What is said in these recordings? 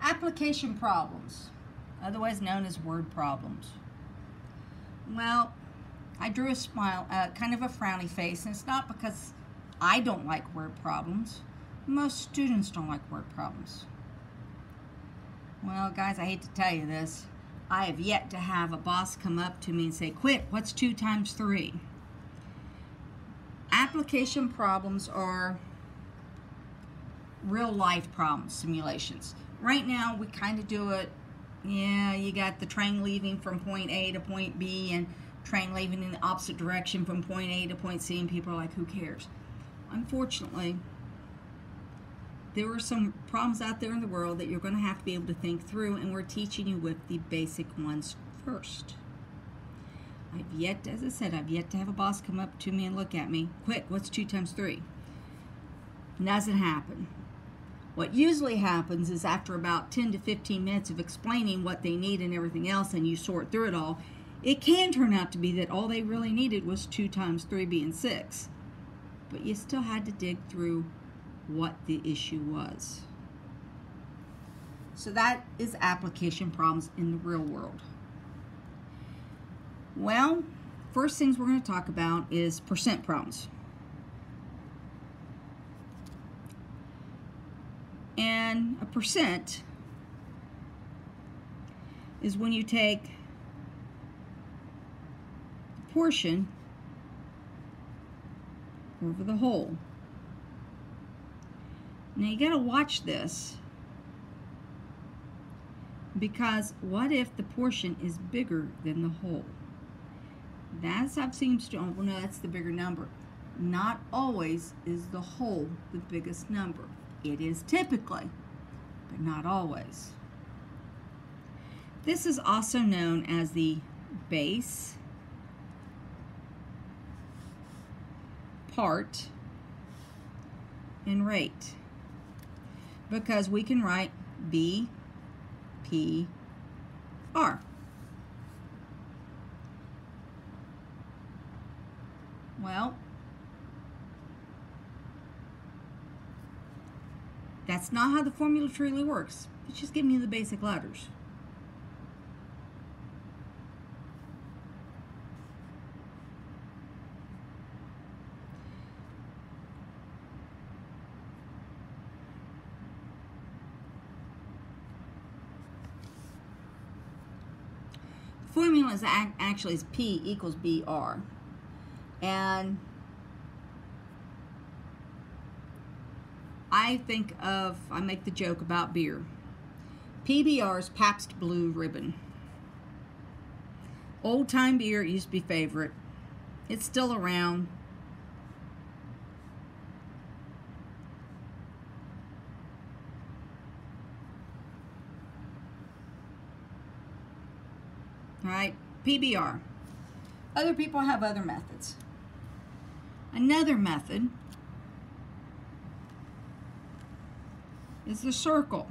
Application problems, otherwise known as word problems. Well, I drew a smile, kind of a frowny face, and it's not because I don't like word problems. Most students don't like word problems. Well, guys, I hate to tell you this. I have yet to have a boss come up to me and say, "Quick, what's 2 times 3? Application problems are real life problems, simulations. Right now, we kind of do it, you got the train leaving from point A to point B and train leaving in the opposite direction from point A to point C, and people are like, who cares? Unfortunately, there are some problems out there in the world that you're going to have to be able to think through, and we're teaching you with the basic ones first. As I said, I've yet to have a boss come up to me and look at me, "Quick, what's 2 times 3? It doesn't happen. What usually happens is after about 10 to 15 minutes of explaining what they need and everything else, and you sort through it all, it can turn out to be that all they really needed was 2 times 3 being 6. But you still had to dig through what the issue was. So that is application problems in the real world. Well, first things we're going to talk about is percent problems. And a percent is when you take the portion over the whole. Now you got to watch this, because what if the portion is bigger than the whole? That's how it seems to, well, no, that's the bigger number. Not always is the whole the biggest number. It is typically, but not always. This is also known as the base, part, and rate, because we can write B, P, R. Well, that's not how the formula truly works. It's just giving you the basic letters. The formula is actually P equals BR. And I make the joke about beer. PBR is Pabst Blue Ribbon. Old time beer used to be favorite. It's still around. All right, PBR. Other people have other methods. Another method is the circle.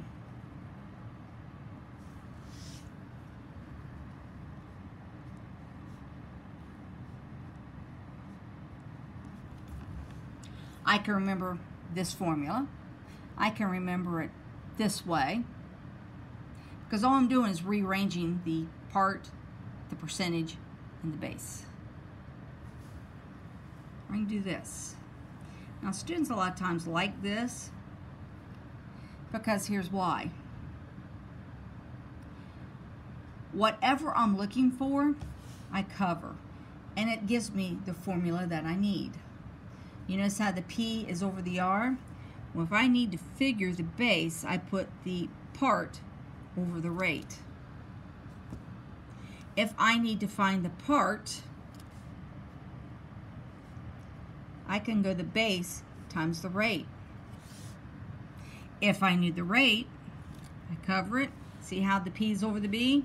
I can remember this formula. I can remember it this way, because all I'm doing is rearranging the part, the percentage, and the base. I can do this. Now, students a lot of times like this, because here's why. Whatever I'm looking for, I cover, and it gives me the formula that I need. You notice how the P is over the R? Well, if I need to figure the base, I put the part over the rate. If I need to find the part, I can go the base times the rate. If I need the rate, I cover it. See how the P is over the B?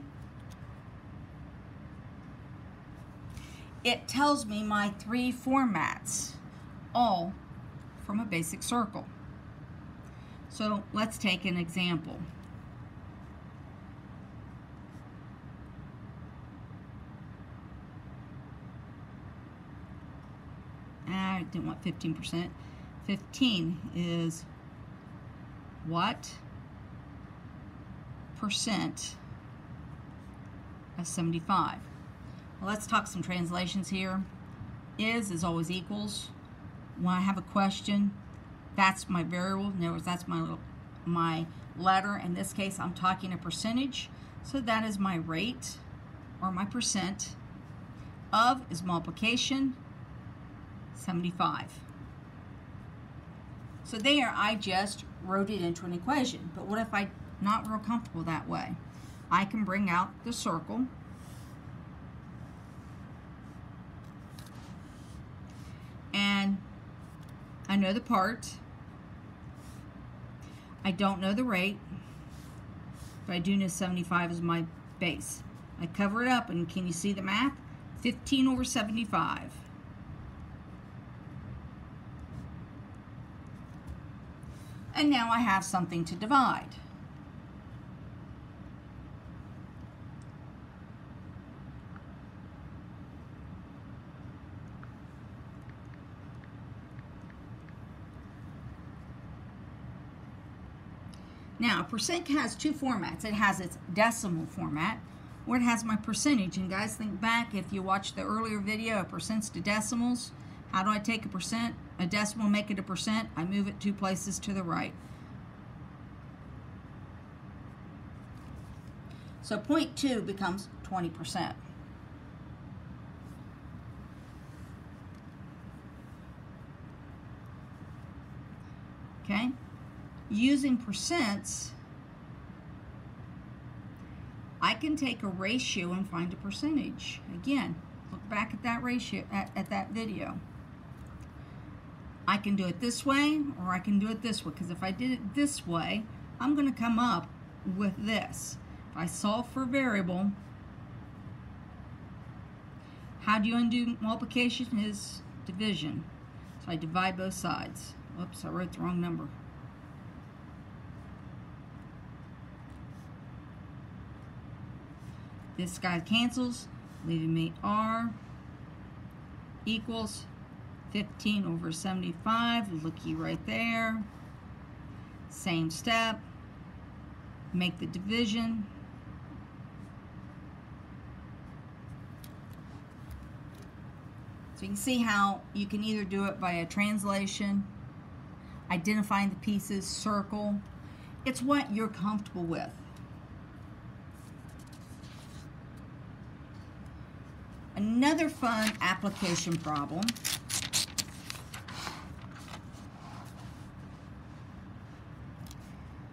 It tells me my 3 formats, all from a basic circle. So let's take an example. I didn't want 15%. 15 is what percent of 75. Well, let's talk some translations here. Is always equals. When I have a question, that's my variable. In other words, that's my letter. In this case, I'm talking a percentage. So that is my rate, or my percent. Of is multiplication, 75. So there, I just wrote it into an equation. But what if I'm not real comfortable that way? I can bring out the circle. And I know the part. I don't know the rate. But I do know 75 is my base. I cover it up, and can you see the math? 15 over 75. And now I have something to divide. Now, a percent has two formats. It has its decimal format, or it has my percentage. And guys, think back, if you watched the earlier video, percents to decimals. How do I take a percent, a decimal, make it a percent? I move it 2 places to the right. So 0.2 becomes 20%. Okay? Using percents, I can take a ratio and find a percentage. Again, look back at that ratio, at that video. I can do it this way, or I can do it this way, because if I did it this way, I'm going to come up with this. If I solve for a variable, how do you undo multiplication? Is division. So I divide both sides. Oops, I wrote the wrong number. This guy cancels, leaving me R equals 15 over 75. Looky right there. Same step. Make the division. So you can see how you can either do it by a translation, identifying the pieces, circle. It's what you're comfortable with. Another fun application problem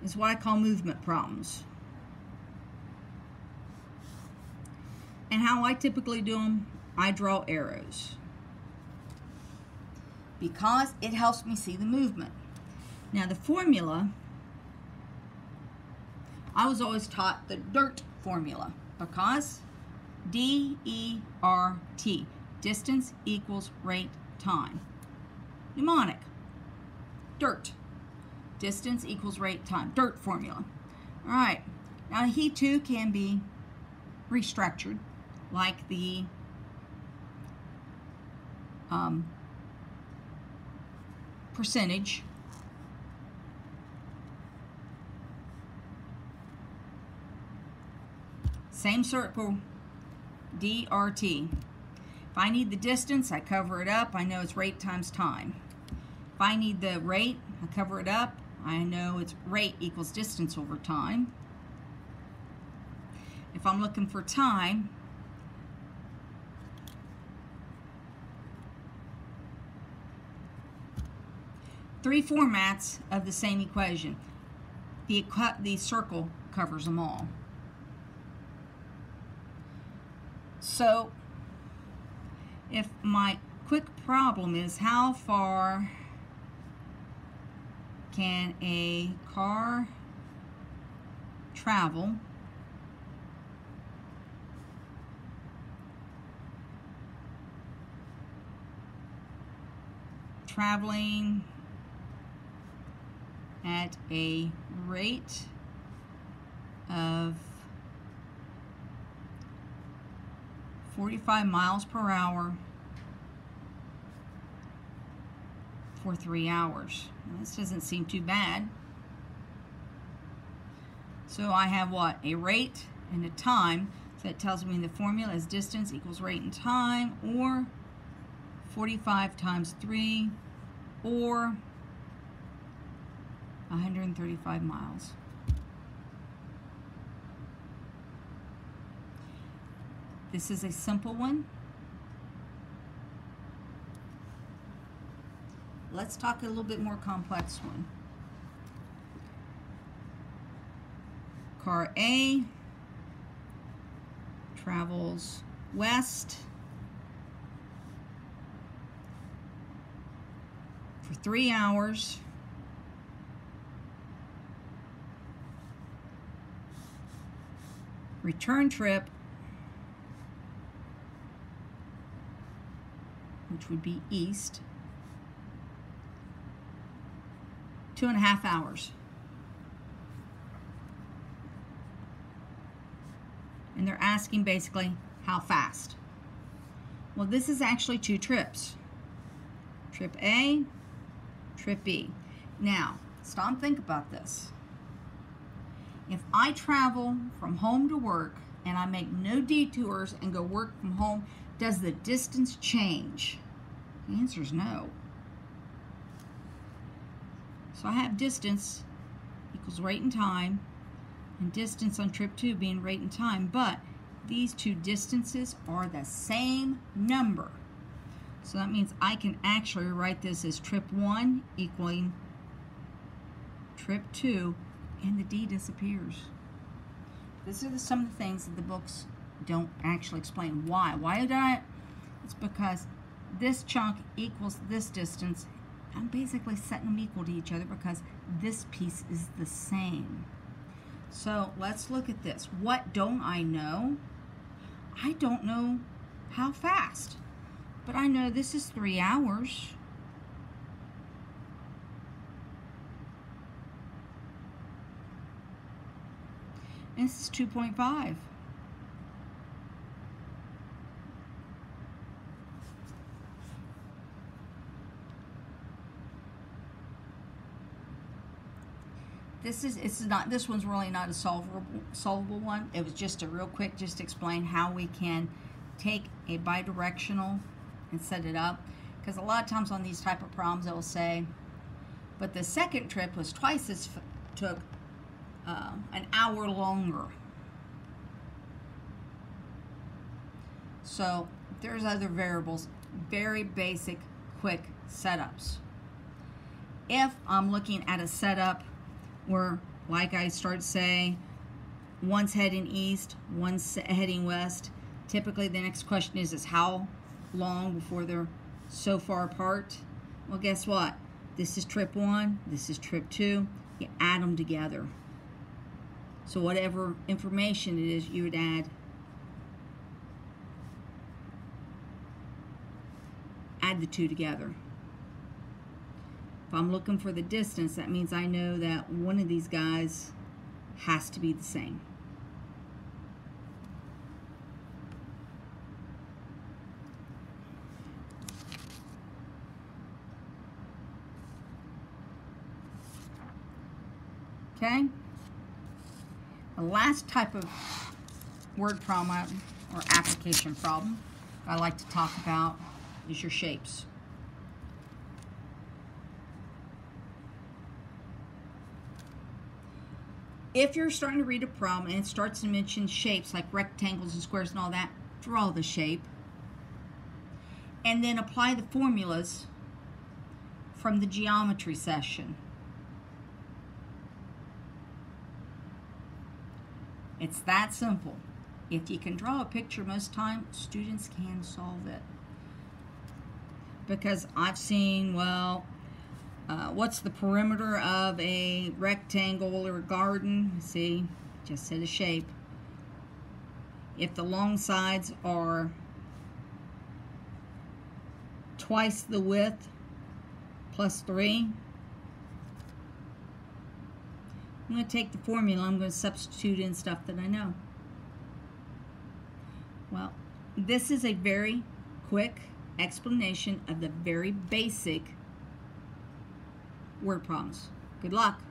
is what I call movement problems. And how I typically do them, I draw arrows, because it helps me see the movement. Now the formula, I was always taught the DIRT formula, because D-E-R-T, distance equals rate time. Mnemonic, DIRT, distance equals rate time, DIRT formula. All right, now he too can be restructured like the percentage. Same circle, DRT. If I need the distance, I cover it up. I know it's rate times time. If I need the rate, I cover it up. I know it's rate equals distance over time. If I'm looking for time, three formats of the same equation. The circle covers them all. So, if my quick problem is how far can a car travel traveling at a rate of 45 miles per hour for 3 hours. Now, this doesn't seem too bad. So I have what? A rate and a time. So it tells me the formula is distance equals rate and time, or 45 times 3, or 135 miles. This is a simple one. Let's talk a little bit more complex one. Car A travels west for 3 hours. Return trip, which would be east, 2.5 hours. And they're asking basically how fast. Well, this is actually 2 trips. Trip A, trip B. Now, stop and think about this. If I travel from home to work and I make no detours and go work from home, does the distance change? The answer is no. So I have distance equals rate and time, and distance on trip 2 being rate and time, but these 2 distances are the same number. So that means I can actually write this as trip 1 equaling trip 2, and the D disappears. These are some of the things that the books don't actually explain. Why? Why did I? It's because this chunk equals this distance. I'm basically setting them equal to each other because this piece is the same. So let's look at this. What don't I know? I don't know how fast, but I know this is 3 hours. And this is 2.5. This one's really not a solvable one. It was just a real quick, just to explain how we can take a bidirectional and set it up. Because a lot of times on these type of problems, they'll say, but the second trip was twice as, took an hour longer. So there's other variables, very basic, quick setups. If I'm looking at a setup where, like I started saying, one's heading east, one's heading west, typically the next question is how long before they're so far apart? Well, guess what? This is trip 1, this is trip 2. You add them together. So whatever information it is, you would add the 2 together. If I'm looking for the distance, that means I know that one of these guys has to be the same. Okay? The last type of word problem or application problem I like to talk about is your shapes. If you're starting to read a problem and it starts to mention shapes like rectangles and squares and all that, draw the shape and then apply the formulas from the geometry session. It's that simple. If you can draw a picture most time, students can solve it. Because I've seen, well, what's the perimeter of a rectangle or a garden? See, just said a shape. If the long sides are twice the width plus 3, I'm going to take the formula, I'm going to substitute in stuff that I know. Well, this is a very quick explanation of the very basic word problems. Good luck.